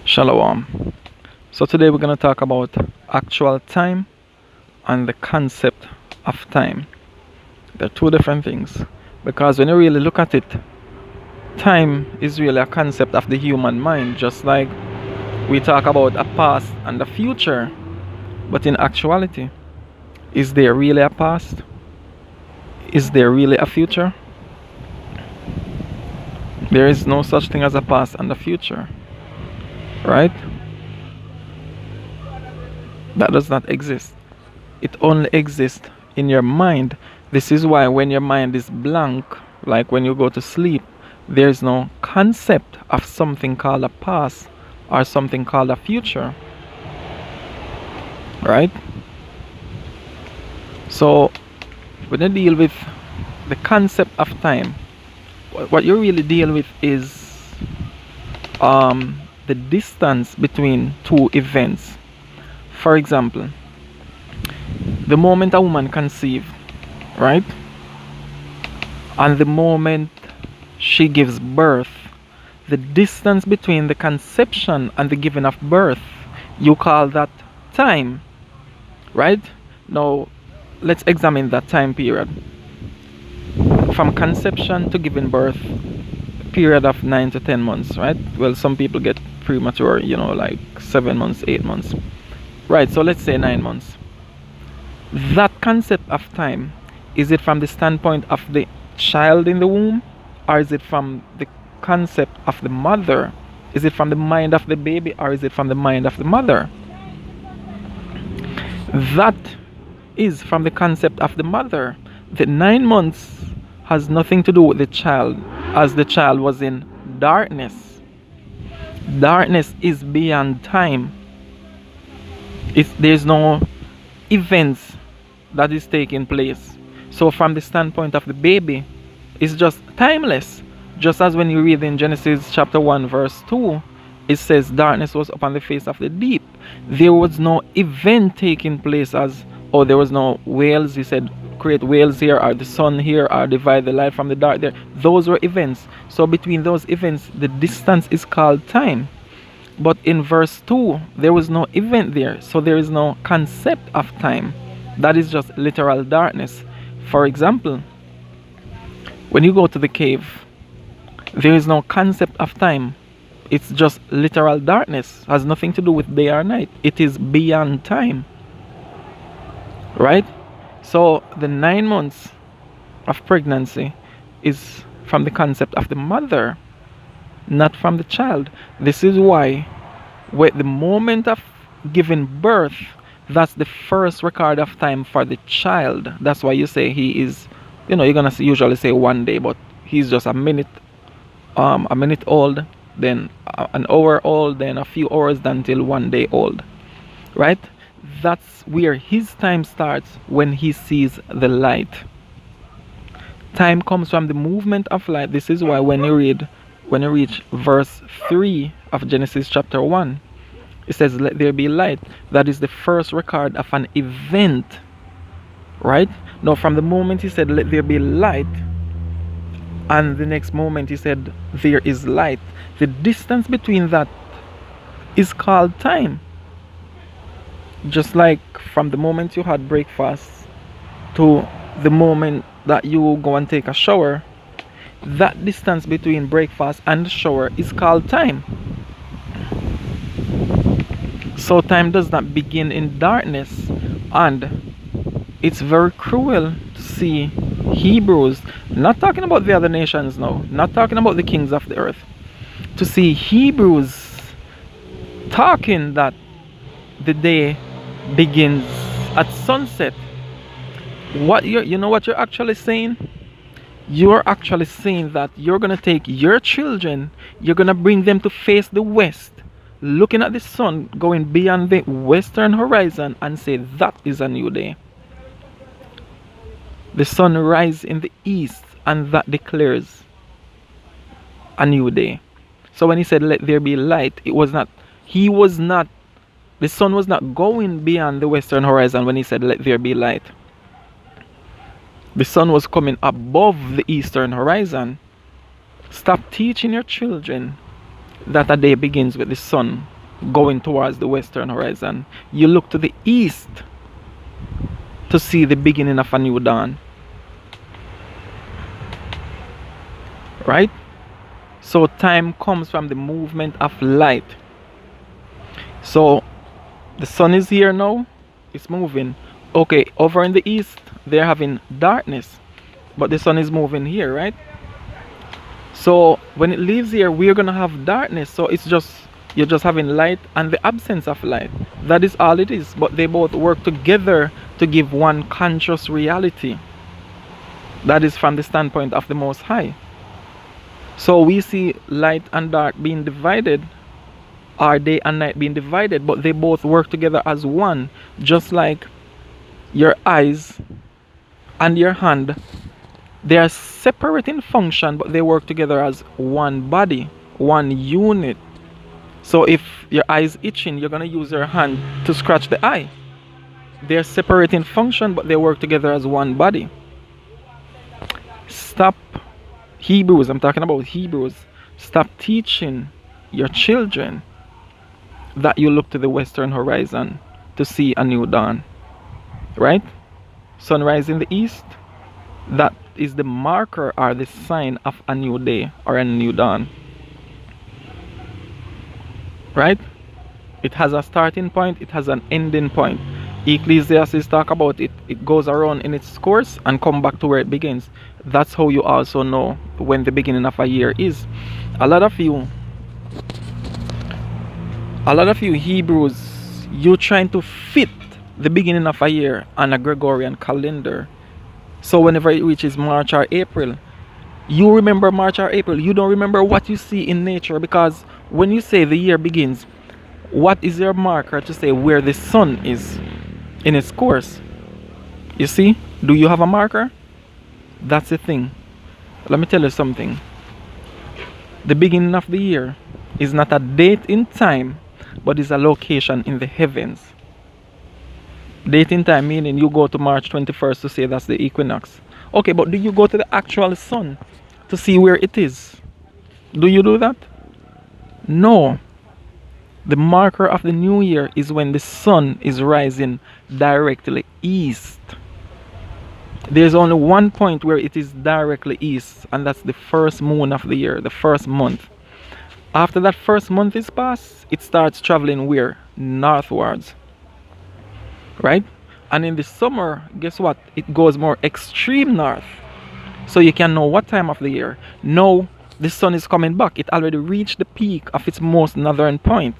Shalom. So today we're going to talk about actual time and the concept of time. They're two different things, because when you really look at it, time is really a concept of the human mind, just like we talk about a past and a future. But in actuality, is there really a past? Is there really a future? There is no such thing as a past and a future, right? That does not exist. It only exists in your mind. This is why when your mind is blank, like when you go to sleep, there is no concept of something called a past or something called a future, right? So when you deal with the concept of time, what you really deal with is the distance between two events. For example, the moment a woman conceived, right? And the moment she gives birth, the distance between the conception and the giving of birth, you call that time, right? Now, let's examine that time period. From conception to giving birth, period of 9 to 10 months, right? Well, some people get premature, like 7 months, 8 months. Right, so let's say 9 months. That concept of time, is it from the standpoint of the child in the womb, or is it from the concept of the mother? Is it from the mind of the baby, or is it from the mind of the mother? That is from the concept of the mother. The 9 months has nothing to do with the child, as the child was in darkness. Darkness is beyond time. There's no events that is taking place. So from the standpoint of the baby, it's just timeless. Just as when you read in Genesis chapter 1 verse 2, it says darkness was upon the face of the deep. There was no event taking place as, there was no whales, he said create whales here, or the sun here, or divide the light from the dark there. Those were events. So between those events, the distance is called time. But in verse 2, there was no event there, so there is no concept of time. That is just literal darkness. For example, when you go to the cave, there is no concept of time. It's just literal darkness. It has nothing to do with day or night. It is beyond time. Right? So the 9 months of pregnancy is from the concept of the mother, not from the child. This is why with the moment of giving birth, that's the first record of time for the child. That's why you say he is, you're gonna usually say 1 day, but he's just a minute old, then an hour old, then a few hours until 1 day old, right? That's where his time starts, when he sees the light. Time comes from the movement of light. This is why when you reach verse 3 of Genesis chapter 1, it says, let there be light. That is the first record of an event, right? Now, from the moment he said, let there be light, and the next moment he said, there is light, the distance between that is called time. Just like from the moment you had breakfast to the moment that you go and take a shower, that distance between breakfast and the shower is called time. So time does not begin in darkness, and it's very cruel to see Hebrews, not talking about the other nations now, not talking about the kings of the earth, to see Hebrews talking that the day begins at sunset. What you're actually saying? You're actually saying that you're going to take your children, you're going to bring them to face the west, looking at the sun going beyond the western horizon, and say that is a new day. The sun rises in the east, and that declares a new day. So when he said let there be light, the sun was not going beyond the western horizon when he said let there be light. The sun was coming above the eastern horizon. Stop teaching your children that a day begins with the sun going towards the western horizon. You look to the east to see the beginning of a new dawn. Right? So time comes from the movement of light. So the sun is here now, it's moving. Okay, over in the east, they're having darkness, but the sun is moving here, right? So when it leaves here, we're gonna have darkness. So it's just, you're just having light and the absence of light. That is all it is. But they both work together to give one conscious reality. That is from the standpoint of the Most High. So we see light and dark being divided, or day and night being divided, but they both work together as one. Just like your eyes and your hand, they are separate in function, but they work together as one body, one unit. So if your eye is itching, you're going to use your hand to scratch the eye. They're separate in function, but they work together as one body. Stop, Hebrews, I'm talking about Hebrews, stop teaching your children that you look to the western horizon to see a new dawn. Right? Sunrise in the east, that is the marker or the sign of a new day or a new dawn. Right? It has a starting point, it has an ending point. Ecclesiastes talk about it. It goes around in its course and come back to where it begins. That's how you also know when the beginning of a year is. A lot of you Hebrews, you trying to fit the beginning of a year on a Gregorian calendar. So whenever it reaches March or April, you remember March or April. You don't remember what you see in nature, because when you say the year begins, what is your marker to say where the sun is in its course? You see? Do you have a marker? That's the thing. Let me tell you something. The beginning of the year is not a date in time, but is a location in the heavens. Date in time meaning you go to March 21st to say that's the equinox. Okay, but do you go to the actual sun to see where it is? Do you do that? No. The marker of the new year is when the sun is rising directly east. There's only one point where it is directly east, and that's the first moon of the year, the first month. After that first month is passed, it starts traveling where? Northwards. Right? And in the summer, guess what? It goes more extreme north. So you can know what time of the year. Now the sun is coming back. It already reached the peak of its most northern point.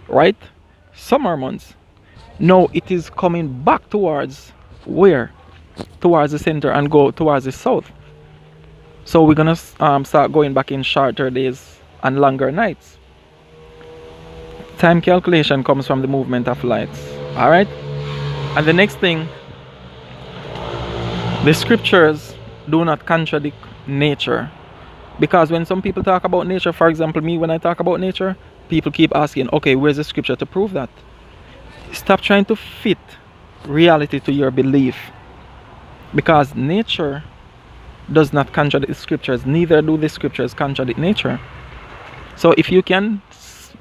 Right? Summer months. Now it is coming back towards where? Towards the center and go towards the south. So we're gonna start going back in shorter days and longer nights. Time calculation comes from the movement of lights. Alright? And the next thing, the scriptures do not contradict nature. Because when some people talk about nature, for example, me, when I talk about nature, people keep asking, okay, where's the scripture to prove that? Stop trying to fit reality to your belief. Because nature does not contradict the scriptures, neither do the scriptures contradict nature. So if you can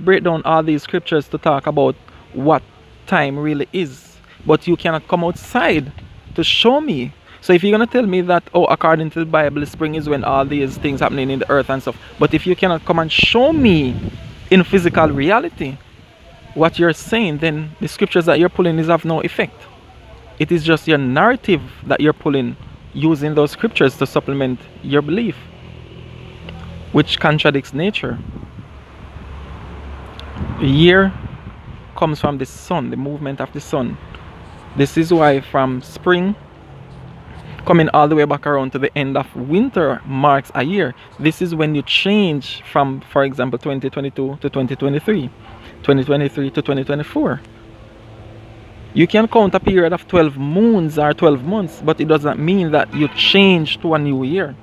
break down all these scriptures to talk about what time really is, but you cannot come outside to show me. So if you're going to tell me that, oh, according to the Bible, spring is when all these things happening in the earth and stuff, but if you cannot come and show me in physical reality what you're saying, then the scriptures that you're pulling is of no effect. It is just your narrative that you're pulling, using those scriptures to supplement your belief, which contradicts nature. The year comes from the sun, the movement of the sun. This is why from spring coming all the way back around to the end of winter marks a year. This is when you change from, for example, 2022 to 2023, 2023 to 2024. You can count a period of 12 moons or 12 months, but it does not mean that you change to a new year.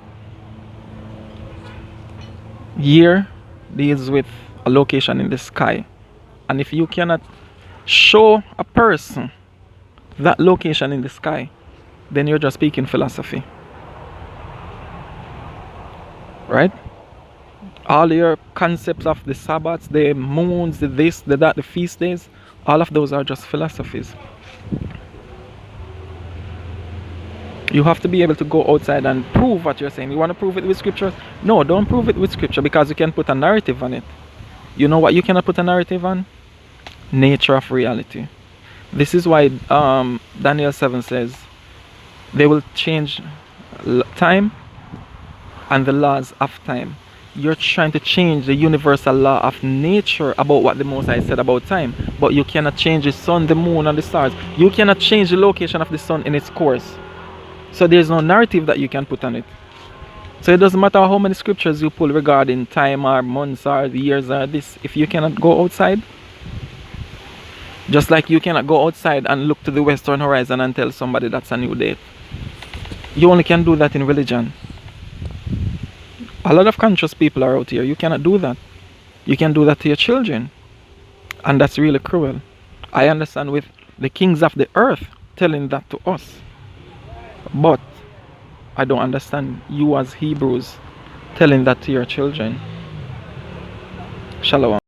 Year deals with a location in the sky. And if you cannot show a person that location in the sky, then you're just speaking philosophy. Right? All your concepts of the Sabbaths, the moons, the this, the that, the feast days, all of those are just philosophies. You have to be able to go outside and prove what you're saying. You want to prove it with scripture? No, don't prove it with scripture, because you can put a narrative on it. You know what you cannot put a narrative on? Nature of reality. This is why Daniel 7 says they will change time and the laws of time. You're trying to change the universal law of nature about what the Most High said about time, but you cannot change the sun, the moon, and the stars. You cannot change the location of the sun in its course. So there's no narrative that you can put on it. So it doesn't matter how many scriptures you pull regarding time or months or years or this, if you cannot go outside. Just like you cannot go outside and look to the western horizon and tell somebody that's a new date. You only can do that in religion. A lot of conscious people are out here. You cannot do that. You can do that to your children. And that's really cruel. I understand with the kings of the earth telling that to us. But I don't understand you as Hebrews telling that to your children. Shalom.